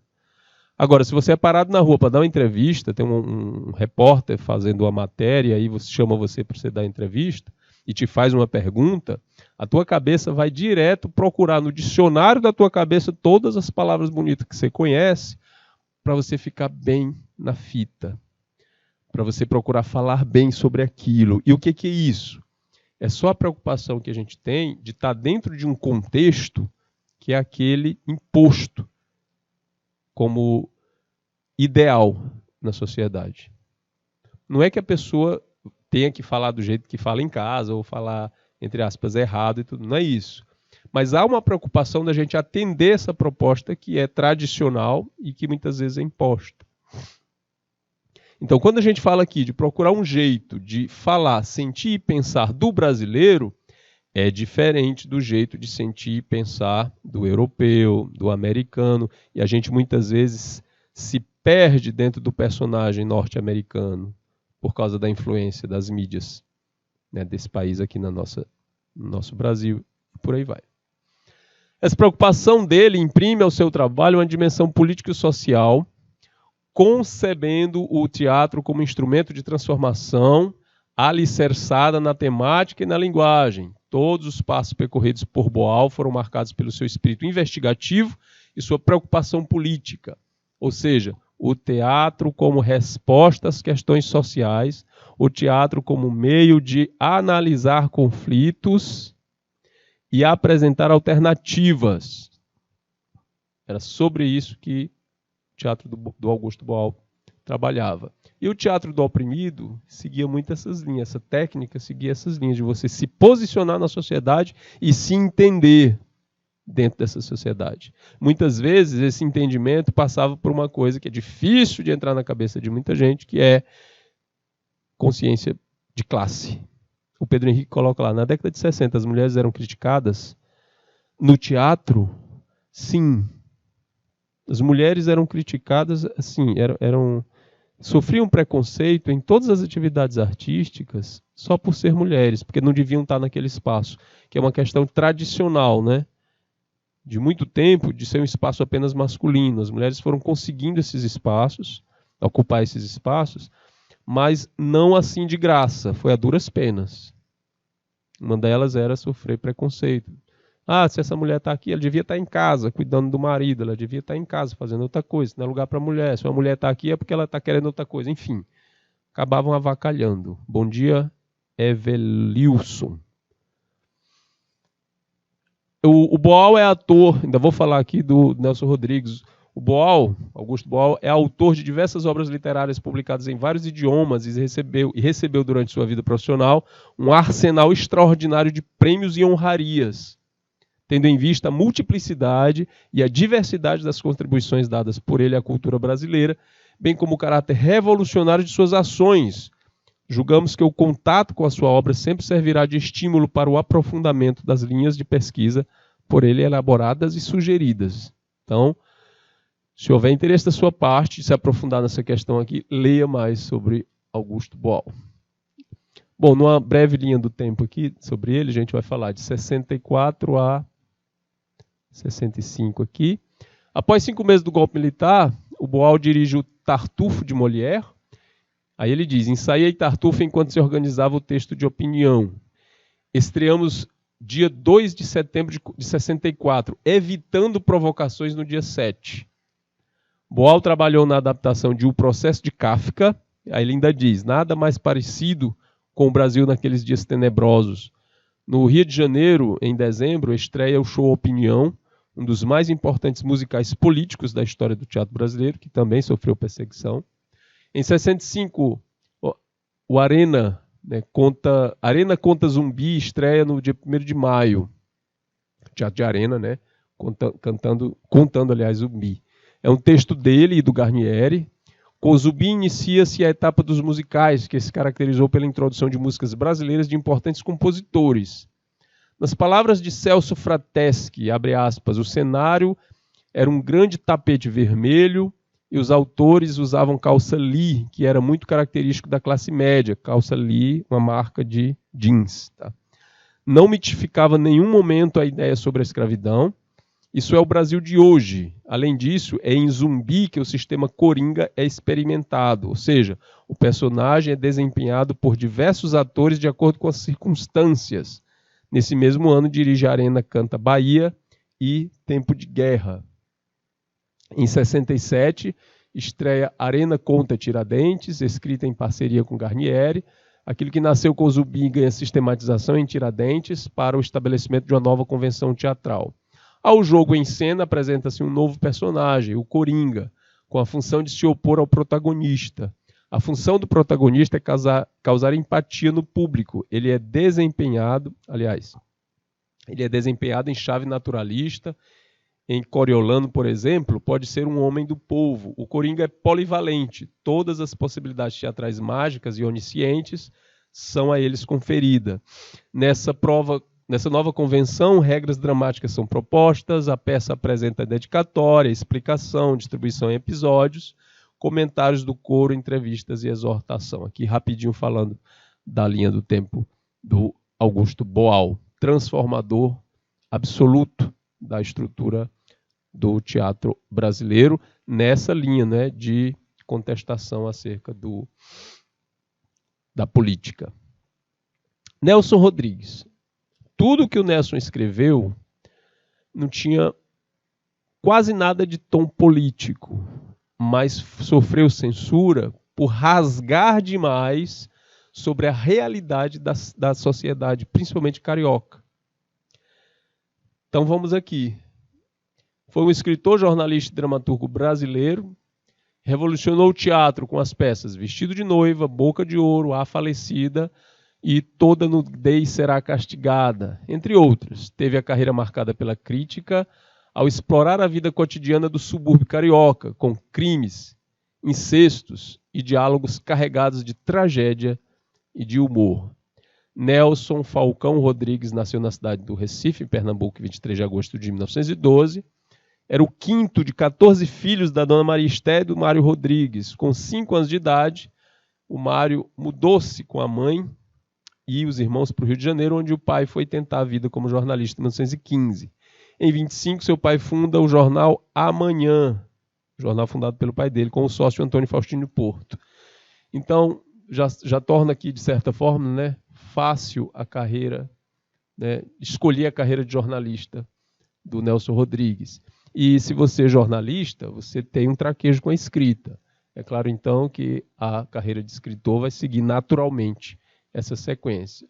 Agora, se você é parado na rua para dar uma entrevista, tem um repórter fazendo uma matéria, aí você chama você para você dar a entrevista e te faz uma pergunta, a tua cabeça vai direto procurar no dicionário da tua cabeça todas as palavras bonitas que você conhece para você ficar bem na fita, para você procurar falar bem sobre aquilo. E o que é isso? É só a preocupação que a gente tem de estar dentro de um contexto que é aquele imposto como ideal na sociedade. Não é que a pessoa tenha que falar do jeito que fala em casa, ou falar, entre aspas, errado e tudo, não é isso. Mas há uma preocupação da gente atender essa proposta que é tradicional e que muitas vezes é imposta. Então, quando a gente fala aqui de procurar um jeito de falar, sentir e pensar do brasileiro, é diferente do jeito de sentir e pensar do europeu, do americano, e a gente muitas vezes se perde dentro do personagem norte-americano por causa da influência das mídias, né, desse país aqui no nosso Brasil, e por aí vai. Essa preocupação dele imprime ao seu trabalho uma dimensão política e social, concebendo o teatro como instrumento de transformação alicerçada na temática e na linguagem. Todos os passos percorridos por Boal foram marcados pelo seu espírito investigativo e sua preocupação política. Ou seja, o teatro como resposta às questões sociais, o teatro como meio de analisar conflitos e apresentar alternativas. Era sobre isso que o teatro do Augusto Boal trabalhava. E o teatro do oprimido seguia muito essas linhas, essa técnica seguia essas linhas de você se posicionar na sociedade e se entender dentro dessa sociedade. Muitas vezes esse entendimento passava por uma coisa que é difícil de entrar na cabeça de muita gente, que é consciência de classe. O Pedro Henrique coloca lá, na década de 60 as mulheres eram criticadas no teatro, sim. As mulheres eram criticadas, assim, sofriam preconceito em todas as atividades artísticas só por ser mulheres, porque não deviam estar naquele espaço, que é uma questão tradicional, né? De muito tempo, de ser um espaço apenas masculino. As mulheres foram conseguindo esses espaços, ocupar esses espaços, mas não assim de graça, foi a duras penas. Uma delas era sofrer preconceito. Ah, se essa mulher está aqui, ela devia estar em casa, cuidando do marido, ela devia estar em casa, fazendo outra coisa, não é lugar para mulher. Se uma mulher está aqui é porque ela está querendo outra coisa. Enfim, acabavam avacalhando. Bom dia, Evelilson. O Boal é ator, ainda vou falar aqui do Nelson Rodrigues. O Boal, Augusto Boal, é autor de diversas obras literárias publicadas em vários idiomas e recebeu durante sua vida profissional um arsenal extraordinário de prêmios e honrarias, tendo em vista a multiplicidade e a diversidade das contribuições dadas por ele à cultura brasileira, bem como o caráter revolucionário de suas ações. Julgamos que o contato com a sua obra sempre servirá de estímulo para o aprofundamento das linhas de pesquisa por ele elaboradas e sugeridas. Então, se houver interesse da sua parte de se aprofundar nessa questão aqui, leia mais sobre Augusto Boal. Bom, numa breve linha do tempo aqui sobre ele, a gente vai falar de 64 a 65 aqui. Após 5 meses do golpe militar, o Boal dirige o Tartufo de Molière. Aí ele diz: ensaiei Tartufo enquanto se organizava o texto de opinião. Estreamos dia 2 de setembro de 64, evitando provocações no dia 7. Boal trabalhou na adaptação de O Processo de Kafka. Aí ele ainda diz: nada mais parecido com o Brasil naqueles dias tenebrosos. No Rio de Janeiro, em dezembro, estreia o show Opinião, um dos mais importantes musicais políticos da história do teatro brasileiro, que também sofreu perseguição. Em 65, o Arena, Arena Conta Zumbi estreia no dia 1º de maio. Teatro de Arena, né? Contando, aliás, Zumbi. É um texto dele e do Garnieri. Com Zumbi inicia-se a etapa dos musicais, que se caracterizou pela introdução de músicas brasileiras de importantes compositores. Nas palavras de Celso Frateschi, abre aspas, o cenário era um grande tapete vermelho e os autores usavam calça Lee, que era muito característico da classe média. Calça Lee, uma marca de jeans. Tá? Não mitificava em nenhum momento a ideia sobre a escravidão. Isso é o Brasil de hoje. Além disso, é em Zumbi que o sistema Coringa é experimentado, ou seja, o personagem é desempenhado por diversos atores de acordo com as circunstâncias. Nesse mesmo ano, dirige a Arena Canta Bahia e Tempo de Guerra. Em 67, estreia Arena Conta Tiradentes, escrita em parceria com Garnieri. Aquilo que nasceu com Zumbi ganha sistematização em Tiradentes para o estabelecimento de uma nova convenção teatral. Ao jogo em cena, apresenta-se um novo personagem, o Coringa, com a função de se opor ao protagonista. A função do protagonista é causar empatia no público. Ele é desempenhado em chave naturalista. Em Coriolano, por exemplo, pode ser um homem do povo. O Coringa é polivalente. Todas as possibilidades teatrais mágicas e oniscientes são a eles conferidas. Nessa nova convenção, regras dramáticas são propostas, a peça apresenta dedicatória, explicação, distribuição em episódios, comentários do coro, entrevistas e exortação. Aqui rapidinho falando da linha do tempo do Augusto Boal, transformador absoluto da estrutura do teatro brasileiro, nessa linha, né, de contestação acerca da política. Nelson Rodrigues. Tudo que o Nelson escreveu não tinha quase nada de tom político, mas sofreu censura por rasgar demais sobre a realidade da sociedade, principalmente carioca. Então vamos aqui. Foi um escritor, jornalista e dramaturgo brasileiro, revolucionou o teatro com as peças Vestido de Noiva, Boca de Ouro, A Falecida e Toda Nudez Será Castigada, entre outras. Teve a carreira marcada pela crítica ao explorar a vida cotidiana do subúrbio carioca, com crimes, incestos e diálogos carregados de tragédia e de humor. Nelson Falcão Rodrigues nasceu na cidade do Recife, em Pernambuco, 23 de agosto de 1912. Era o quinto de 14 filhos da dona Maria Esté e do Mário Rodrigues. Com 5 anos de idade, o Mário mudou-se com a mãe e os irmãos para o Rio de Janeiro, onde o pai foi tentar a vida como jornalista em 1915. Em 25, seu pai funda o jornal Amanhã, jornal fundado pelo pai dele, com o sócio Antônio Faustino Porto. Então, já torna aqui, de certa forma, né, fácil a carreira, né, escolher a carreira de jornalista do Nelson Rodrigues. E se você é jornalista, você tem um traquejo com a escrita. É claro, então, que a carreira de escritor vai seguir naturalmente essa sequência.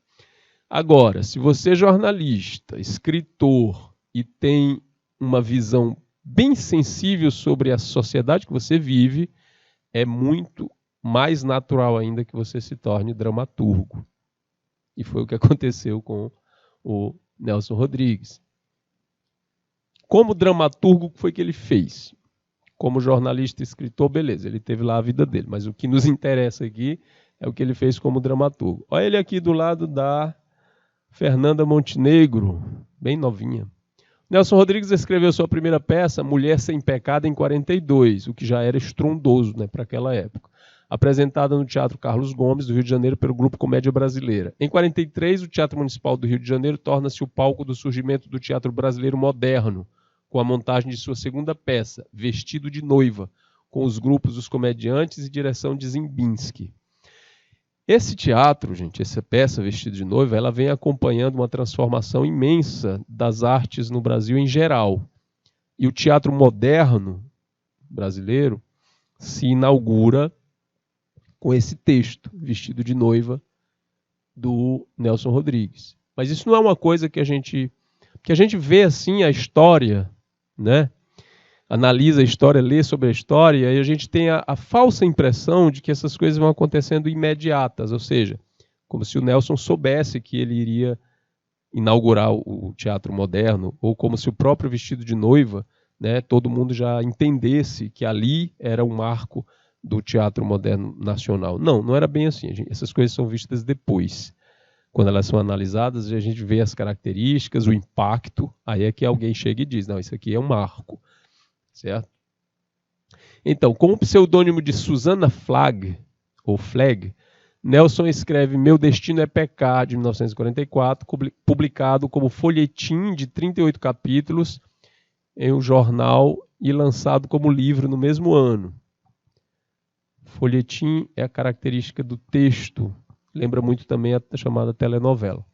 Agora, se você é jornalista, escritor e tem uma visão bem sensível sobre a sociedade que você vive, é muito mais natural ainda que você se torne dramaturgo. E foi o que aconteceu com o Nelson Rodrigues. Como dramaturgo, o que foi que ele fez? Como jornalista e escritor, beleza, ele teve lá a vida dele, mas o que nos interessa aqui é o que ele fez como dramaturgo. Olha ele aqui do lado da Fernanda Montenegro, bem novinha. Nelson Rodrigues escreveu sua primeira peça, Mulher Sem Pecado, em 42, o que já era estrondoso, né, para aquela época. Apresentada no Teatro Carlos Gomes, do Rio de Janeiro, pelo Grupo Comédia Brasileira. Em 43, o Teatro Municipal do Rio de Janeiro torna-se o palco do surgimento do teatro brasileiro moderno, com a montagem de sua segunda peça, Vestido de Noiva, com os grupos dos comediantes e direção de Ziembinski. Esse teatro, gente, essa peça Vestido de Noiva, ela vem acompanhando uma transformação imensa das artes no Brasil em geral. E o teatro moderno brasileiro se inaugura com esse texto, Vestido de Noiva, do Nelson Rodrigues. Mas isso não é uma coisa que a gente vê assim a história, né? Analisa a história, lê sobre a história, e a gente tem a falsa impressão de que essas coisas vão acontecendo imediatas, ou seja, como se o Nelson soubesse que ele iria inaugurar o teatro moderno, ou como se o próprio Vestido de Noiva, né, todo mundo já entendesse que ali era um marco do teatro moderno nacional. Não, não era bem assim. Essas coisas são vistas depois. Quando elas são analisadas, a gente vê as características, o impacto, aí é que alguém chega e diz, não, isso aqui é um marco. Certo? Então, com o pseudônimo de Susana Flagg, ou Flegg, Nelson escreve Meu Destino é Pecar, de 1944, publicado como folhetim de 38 capítulos em um jornal e lançado como livro no mesmo ano. Folhetim é a característica do texto, lembra muito também a chamada telenovela.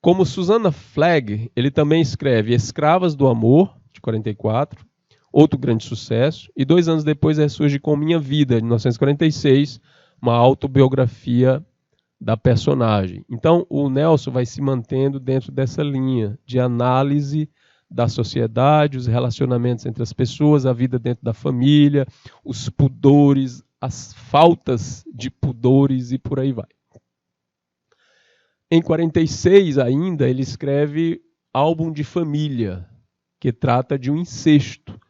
Como Susana Flagg, ele também escreve Escravas do Amor, de 44, outro grande sucesso, e 2 anos depois ressurge com Minha Vida, de 1946, uma autobiografia da personagem. Então, o Nelson vai se mantendo dentro dessa linha de análise da sociedade, os relacionamentos entre as pessoas, a vida dentro da família, os pudores, as faltas de pudores e por aí vai. Em 46 ainda, ele escreve Álbum de Família, que trata de um incesto.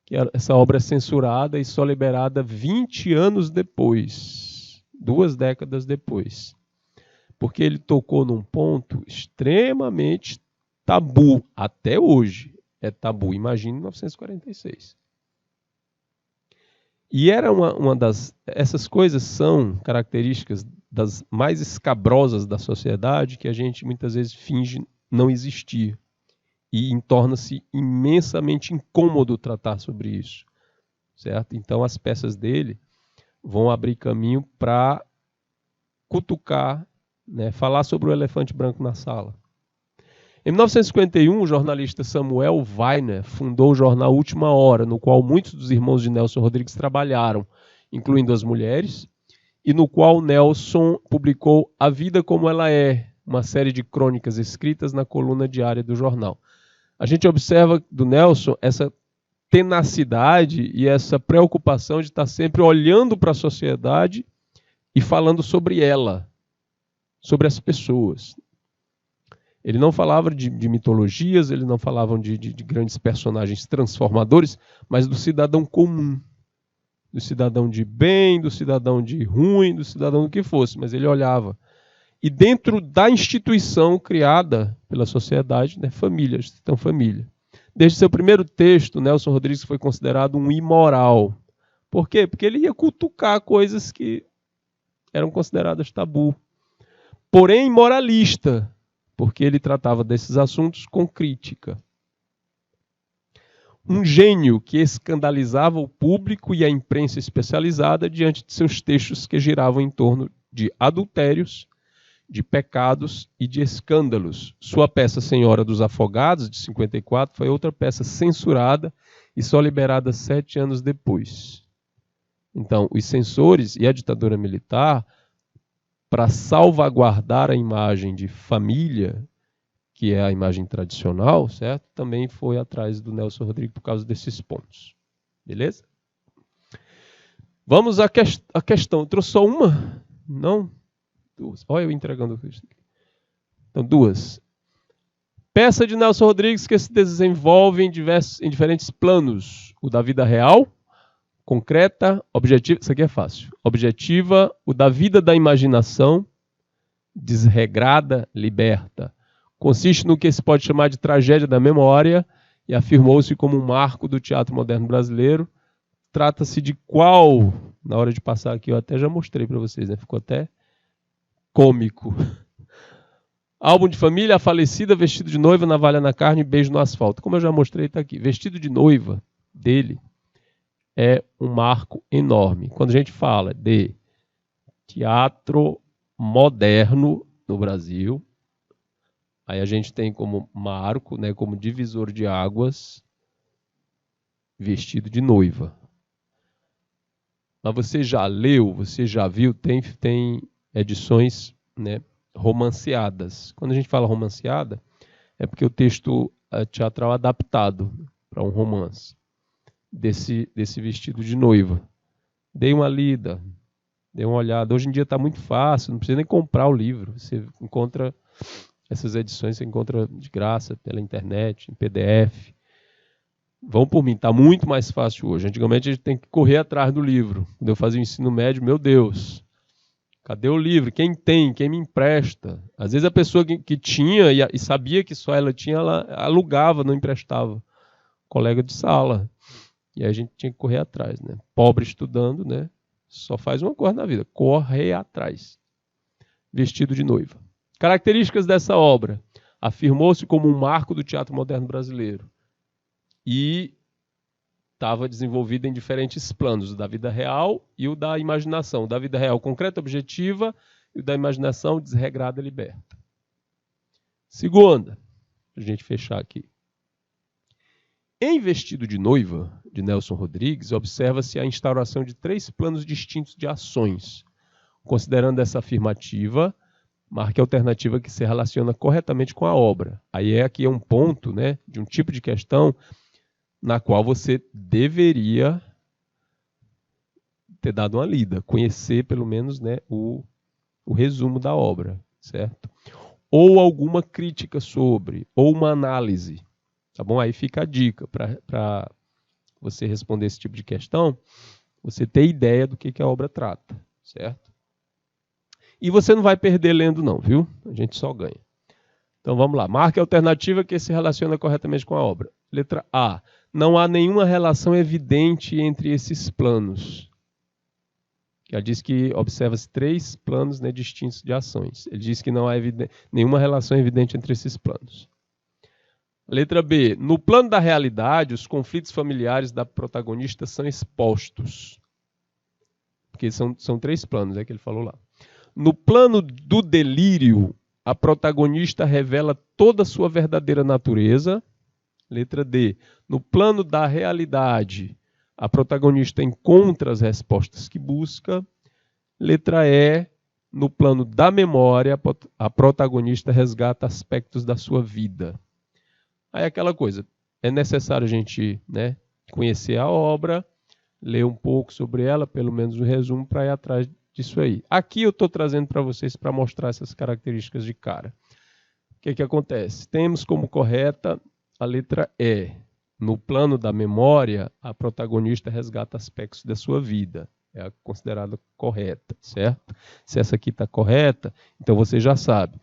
Que essa obra é censurada e só liberada 20 anos depois, 2 décadas depois. Porque ele tocou num ponto extremamente tabu, até hoje é tabu, imagine 1946. E era essas coisas são características das mais escabrosas da sociedade que a gente muitas vezes finge não existir. E torna-se imensamente incômodo tratar sobre isso, certo? Então as peças dele vão abrir caminho para cutucar, né, falar sobre o elefante branco na sala. Em 1951, o jornalista Samuel Weiner fundou o jornal Última Hora, no qual muitos dos irmãos de Nelson Rodrigues trabalharam, incluindo as mulheres, e no qual Nelson publicou A Vida Como Ela É, uma série de crônicas escritas na coluna diária do jornal. A gente observa do Nelson essa tenacidade e essa preocupação de estar sempre olhando para a sociedade e falando sobre ela, sobre as pessoas. Ele não falava de mitologias, ele não falava de grandes personagens transformadores, mas do cidadão comum, do cidadão de bem, do cidadão de ruim, do cidadão do que fosse, mas ele olhava. E dentro da instituição criada pela sociedade, né, família, então família. Desde seu primeiro texto, Nelson Rodrigues foi considerado um imoral. Por quê? Porque ele ia cutucar coisas que eram consideradas tabu. Porém, moralista, porque ele tratava desses assuntos com crítica. Um gênio que escandalizava o público e a imprensa especializada diante de seus textos que giravam em torno de adultérios, de pecados e de escândalos. Sua peça Senhora dos Afogados, de 54, foi outra peça censurada e só liberada 7 anos depois. Então, os censores e a ditadura militar, para salvaguardar a imagem de família, que é a imagem tradicional, certo? Também foi atrás do Nelson Rodrigues por causa desses pontos. Beleza? Vamos à questão. Eu trouxe só uma? Não? 2. Olha eu entregando isso. Então, 2. Peça de Nelson Rodrigues que se desenvolve em diferentes planos. O da vida real, concreta, objetiva. Isso aqui é fácil. Objetiva, o da vida da imaginação, desregrada, liberta. Consiste no que se pode chamar de tragédia da memória e afirmou-se como um marco do teatro moderno brasileiro. Trata-se de qual? Na hora de passar aqui, eu até já mostrei para vocês, né? Ficou até cômico. Álbum de Família, A Falecida, Vestido de Noiva, Navalha na Carne, Beijo no Asfalto. Como eu já mostrei, está aqui. Vestido de Noiva dele é um marco enorme. Quando a gente fala de teatro moderno no Brasil, aí a gente tem como marco, né, como divisor de águas, Vestido de Noiva. Mas você já leu, você já viu, tem edições, né, romanceadas. Quando a gente fala romanceada, é porque o texto teatral é adaptado para um romance desse Vestido de Noiva. Dei uma lida, dei uma olhada. Hoje em dia está muito fácil, não precisa nem comprar o livro. Você encontra essas edições, você encontra de graça pela internet, em PDF. Vão por mim, está muito mais fácil hoje. Antigamente a gente tem que correr atrás do livro. Quando eu fazia o ensino médio, meu Deus, cadê o livro? Quem tem? Quem me empresta? Às vezes a pessoa que tinha e sabia que só ela tinha, ela alugava, não emprestava. Colega de sala. E aí a gente tinha que correr atrás, né? Pobre estudando, né? Só faz uma coisa na vida, correr atrás. Vestido de Noiva. Características dessa obra. Afirmou-se como um marco do teatro moderno brasileiro. E estava desenvolvida em diferentes planos, o da vida real e o da imaginação. O da vida real concreta, objetiva, e o da imaginação desregrada, liberta. Segunda, para a gente fechar aqui. Em Vestido de Noiva, de Nelson Rodrigues, observa-se a instauração de 3 planos distintos de ações. Considerando essa afirmativa, marque a alternativa que se relaciona corretamente com a obra. Aí aqui é um ponto, né, de um tipo de questão na qual você deveria ter dado uma lida, conhecer pelo menos, né, o resumo da obra, certo? Ou alguma crítica sobre, ou uma análise, tá bom? Aí fica a dica para você responder esse tipo de questão, você ter ideia do que a obra trata, certo? E você não vai perder lendo não, viu? A gente só ganha. Então vamos lá, marque a alternativa que se relaciona corretamente com a obra. Letra A. Não há nenhuma relação evidente entre esses planos. Ela diz que observa-se 3 planos, né, distintos de ações. Ele diz que não há nenhuma relação evidente entre esses planos. Letra B. No plano da realidade, os conflitos familiares da protagonista são expostos. Porque são 3 planos, é que ele falou lá. No plano do delírio, a protagonista revela toda a sua verdadeira natureza. Letra D. No plano da realidade, a protagonista encontra as respostas que busca. Letra E. No plano da memória, a protagonista resgata aspectos da sua vida. Aí aquela coisa, é necessário a gente, né, conhecer a obra, ler um pouco sobre ela, pelo menos um resumo, para ir atrás disso aí. Aqui eu estou trazendo para vocês para mostrar essas características de cara. O que acontece? Temos como correta a letra E. No plano da memória, a protagonista resgata aspectos da sua vida. É a considerada correta, certo? Se essa aqui está correta, então você já sabe.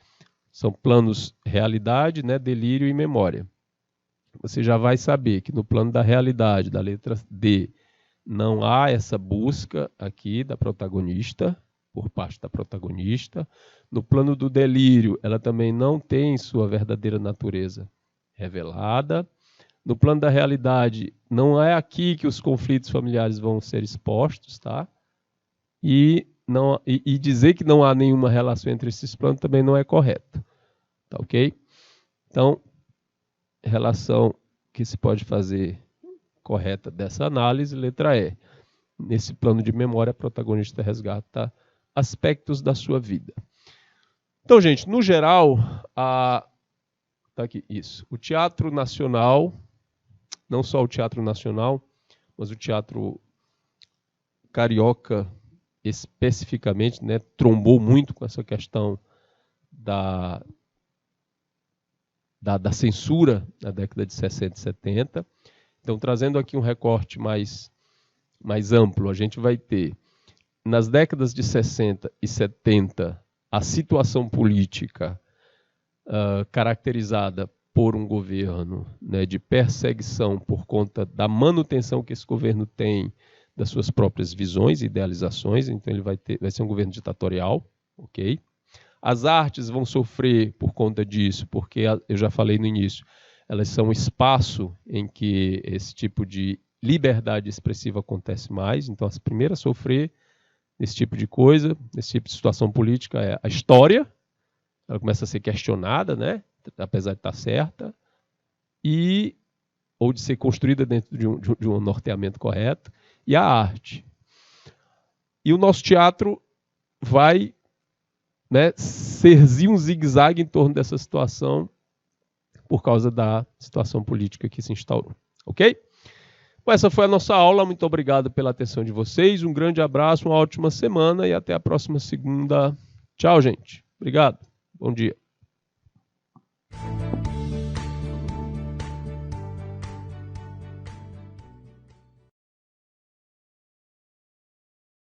São planos realidade, né, delírio e memória. Você já vai saber que no plano da realidade, da letra D, não há essa busca aqui da protagonista, por parte da protagonista. No plano do delírio, ela também não tem sua verdadeira natureza revelada. No plano da realidade, não é aqui que os conflitos familiares vão ser expostos, tá? E dizer que não há nenhuma relação entre esses planos também não é correto, tá ok? Então, relação que se pode fazer correta dessa análise, letra E. Nesse plano de memória, a protagonista resgata aspectos da sua vida. Então, gente, no geral, tá aqui, isso. O Teatro Nacional, não só o Teatro Nacional, mas o Teatro Carioca especificamente, né, trombou muito com essa questão da censura na década de 60 e 70. Então, trazendo aqui um recorte mais amplo, a gente vai ter, nas décadas de 60 e 70, a situação política caracterizada por um governo, né, de perseguição por conta da manutenção que esse governo tem das suas próprias visões e idealizações. Então, ele vai ser um governo ditatorial, ok? As artes vão sofrer por conta disso, porque eu já falei no início, elas são um espaço em que esse tipo de liberdade expressiva acontece mais. Então, as primeiras a sofrer nesse tipo de coisa, nesse tipo de situação política, é a história. Ela começa a ser questionada, né? Apesar de estar certa, ou de ser construída dentro de um norteamento correto, e a arte. E o nosso teatro vai, né, serzir um zigue-zague em torno dessa situação por causa da situação política que se instaurou. Ok? Bom, essa foi a nossa aula. Muito obrigado pela atenção de vocês. Um grande abraço, uma ótima semana e até a próxima segunda. Tchau, gente. Obrigado. Bom dia.